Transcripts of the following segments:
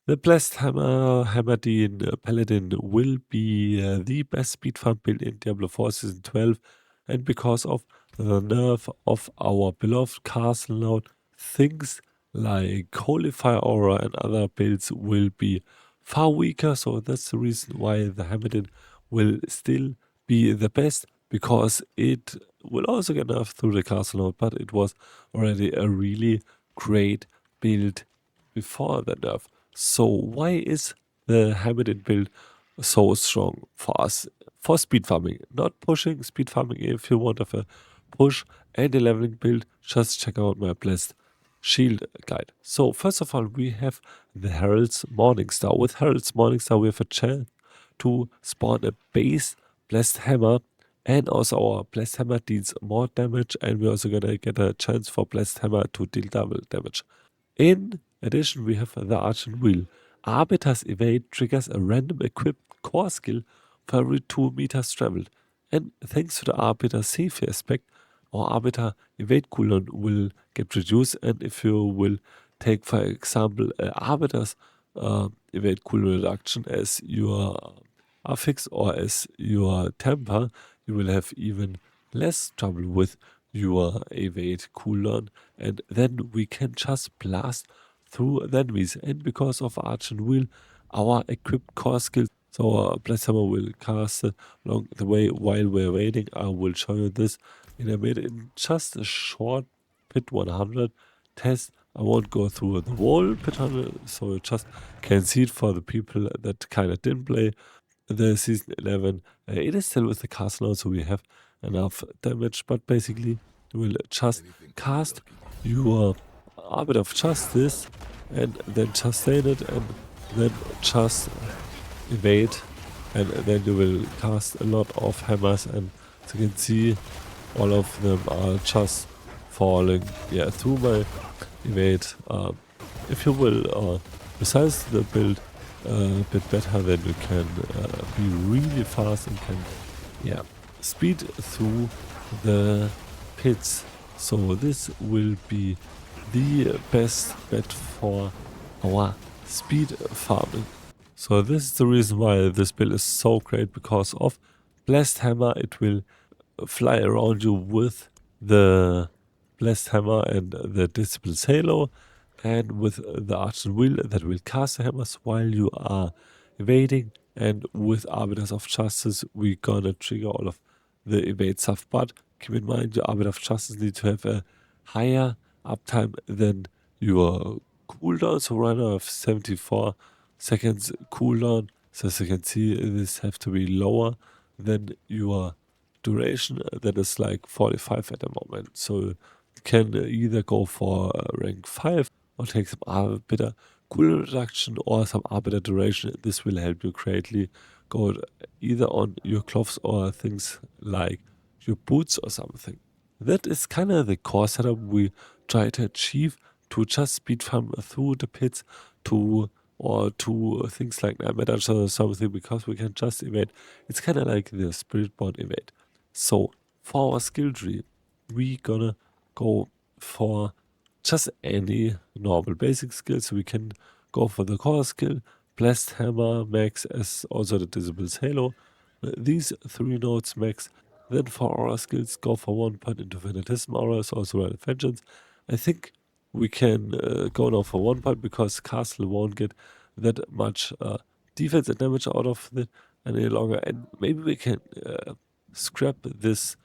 The Blessed Hammerdin Paladin will be the best speed farm build in Diablo4 Season 12, and because of the nerf of our beloved castle node, things like Holy Fire Aura and other builds will be far weaker, so that's the reason why the Hammerdin will still be the best, because it will also get nerfed through the castle node, but it was already a really great build before the nerf. So why is the Hammerdin build so strong for us for speed farming? Not pushing speed farming. If you want a push and a leveling build, just check out my blessed shield guide. So first of all, we have the Herald's Morningstar. With Herald's Morningstar, we have a chance to spawn a base blessed hammer, and also our blessed hammer deals more damage, and we're also gonna get a chance for blessed hammer to deal double damage. In addition, we have the Argent Wheel. Arbiter's Evade triggers a random equipped core skill for every 2 meters traveled. And thanks to the Arbiter safety aspect, our Arbiter Evade cooldown will get reduced. And if you will take, for example, Arbiter's Evade cooldown reduction as your affix or as your temper, you will have even less trouble with your evade cooldown, and then we can just blast through the enemies. And because of Argent Wheel, our equipped core skills, so our Blessed Hammer will cast along the way while we're waiting. I will show you this in a minute in just a short pit 100 test. I won't go through the whole pit 100, so you just can see it for the people that kind of didn't play the Season 11. It is still with the castle now, so we have enough damage, but basically you will just cast your Arbiter of Justice and then just sustain it and then just evade, and then you will cast a lot of hammers, and as you can see all of them are just falling through my evade. If you will besides the build a bit better, then you can be really fast and can speed through the pits. So this will be the best bet for our speed farming. So this is the reason why this build is so great, because of Blessed Hammer. It will fly around you with the Blessed Hammer and the Disciple's Halo, and with the Argent Wheel that will cast the hammers while you are evading, and with Arbiters of Justice we're gonna trigger all of the evade stuff. But keep in mind, your Arbiter of Justice need to have a higher uptime than your cooldown. So right now I have 74 seconds cooldown, so as you can see this have to be lower than your duration, that is like 45 at the moment. So you can either go for rank 5 or take some Arbiter cooldown reduction or some Arbiter duration. This will help you greatly. Go either on your gloves or things like your boots or something. That is kind of the core setup we try to achieve, to just speed farm through the pits to things like Nightmare or something, because we can just evade. It's kind of like the Spiritborn evade. So for our skill tree, we gonna go for just any normal basic skill. So we can go for the core skill, Blessed Hammer max, as also the Disciple's Halo. These 3 nodes max. Then for aura skills, go for 1 point into Fanatism Aura, is also Red Vengeance. I think we can go now for 1 point, because Castle won't get that much defense and damage out of it any longer. And maybe we can scrap this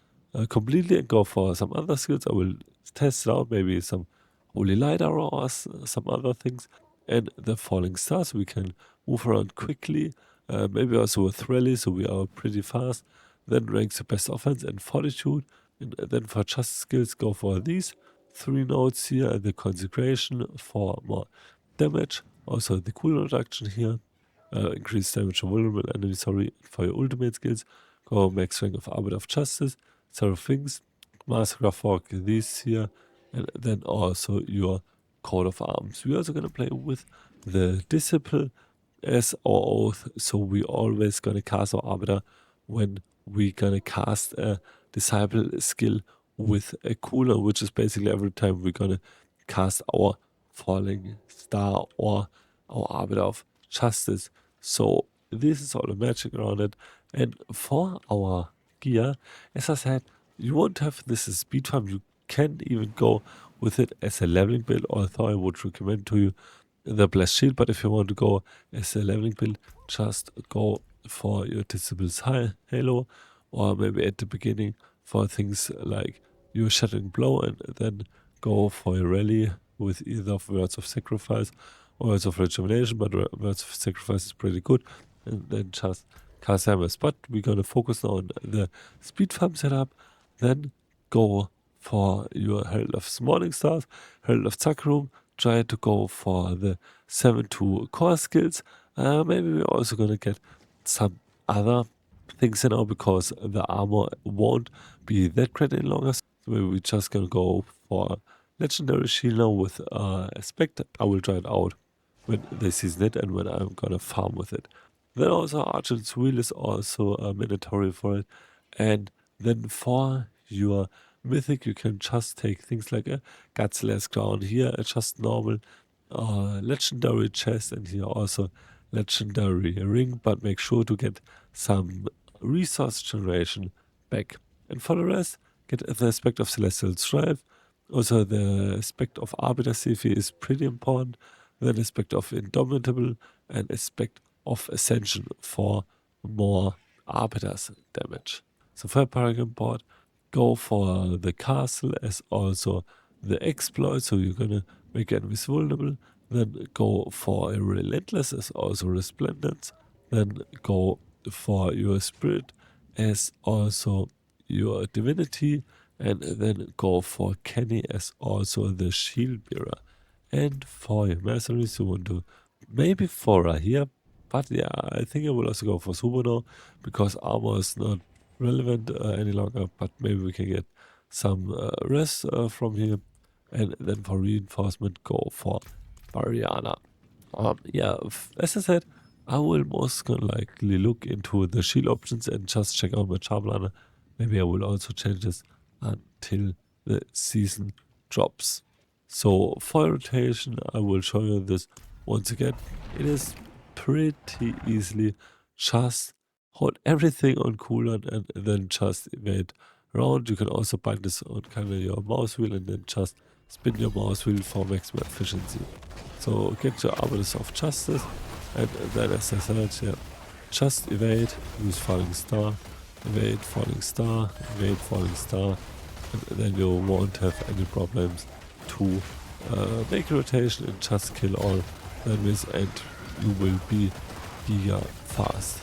completely and go for some other skills. I will test it out, maybe some Holy Light Aura or some other things. And the Falling Stars, we can move around quickly, maybe also with Rally, so we are pretty fast. Then ranks the best offense and fortitude. And then for just skills, go for these 3 nodes here, and the consecration for more damage. Also the cooldown reduction here, increase damage to vulnerable enemies. For your ultimate skills, go max rank of Arbiter of Justice, Zero Things, Massacre Fork, these here, and then also your Coat of Arms. We're also gonna play with the Disciple as our oath, so we always gonna cast our Arbiter when we gonna cast a Disciple skill with a cooler, which is basically every time we're gonna cast our Falling Star or our Arbiter of Justice. So this is all the magic around it. And for our gear, as I said, you won't have this as speed farm. You can even go with it as a leveling build, although I would recommend to you the Blessed Shield. But if you want to go as a leveling build, just go for your Disciple's Halo, or maybe at the beginning for things like your Shattering Blow, and then go for a rally with either of Words of Sacrifice or Words of Rejuvenation, but Words of Sacrifice is pretty good, and then just cast hammers. But we're going to focus on the speed farm setup, then go for your Herald of Morning Stars, Herald of Zakrum, try to go for the 7-2 core skills. Maybe we're also going to get some other things now, because the armor won't be that great any longer. So maybe we're just going to go for Legendary Shield now with Aspect. I will try it out when they season it and when I'm going to farm with it. Then also Argent's Wheel is also mandatory for it. And then for your Mythic, you can just take things like a Gutslayer's Crown, here just normal Legendary Chest, and here also Legendary Ring, but make sure to get some resource generation back. And for the rest, get the Aspect of Celestial Strife. Also the Aspect of Arbiter CV is pretty important. Then Aspect of Indomitable and Aspect of Ascension for more Arbiters damage. So for Paragon board, go for the Castle as also the Exploit, so you're gonna make enemies vulnerable. Then go for a Relentless as also Resplendence. Then go for your Spirit as also your Divinity. And then go for Kenny as also the Shield Bearer. And for your Mercenaries, you want to maybe Fora here. But yeah, I think I will also go for Super now, because armor is not relevant any longer. But maybe we can get some rest from here. And then for reinforcement, go for Bariana. Yeah, as I said, I will most likely look into the shield options and just check out my Charmliner. Maybe I will also change this until the season drops. So for rotation, I will show you this once again. It is pretty easily just hold everything on cooldown and then just evade around. You can also bind this on kind of your mouse wheel and then just spin your mouse wheel for maximum efficiency. So get your Arbiters of Justice, and then as I said, yeah, just evade, use Falling Star, evade Falling Star, evade Falling Star, and then you won't have any problems to make a rotation and just kill all enemies, and you will be giga fast.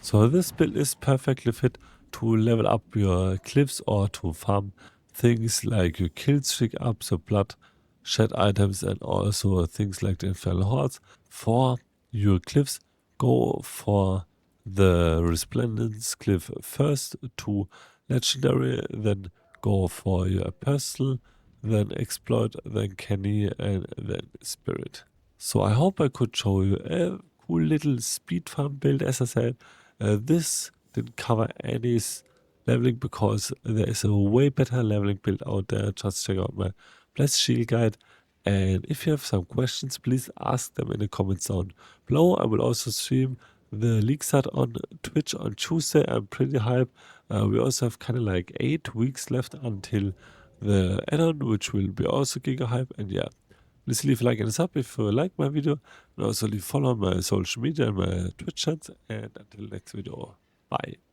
So this build is perfectly fit to level up your Glyphs or to farm things like your kill streak up, so blood, shed items, and also things like the Infernal Hordes. For your Glyphs, go for the Resplendence Glyph first to Legendary, then go for your Apostle, then Exploit, then Kenny, and then Spirit. So I hope I could show you a cool little speed farm build. As I said, this didn't cover any leveling because there is a way better leveling build out there. Just check out my Blessed Shield guide. And if you have some questions, please ask them in the comments down below. I will also stream the League Start on Twitch on Tuesday. I'm pretty hyped. We also have kind of like 8 weeks left until the add-on, which will be also giga hype. And yeah, please leave a like and a sub if you like my video, and also leave follow on my social media and my Twitch channels. And until next video, bye.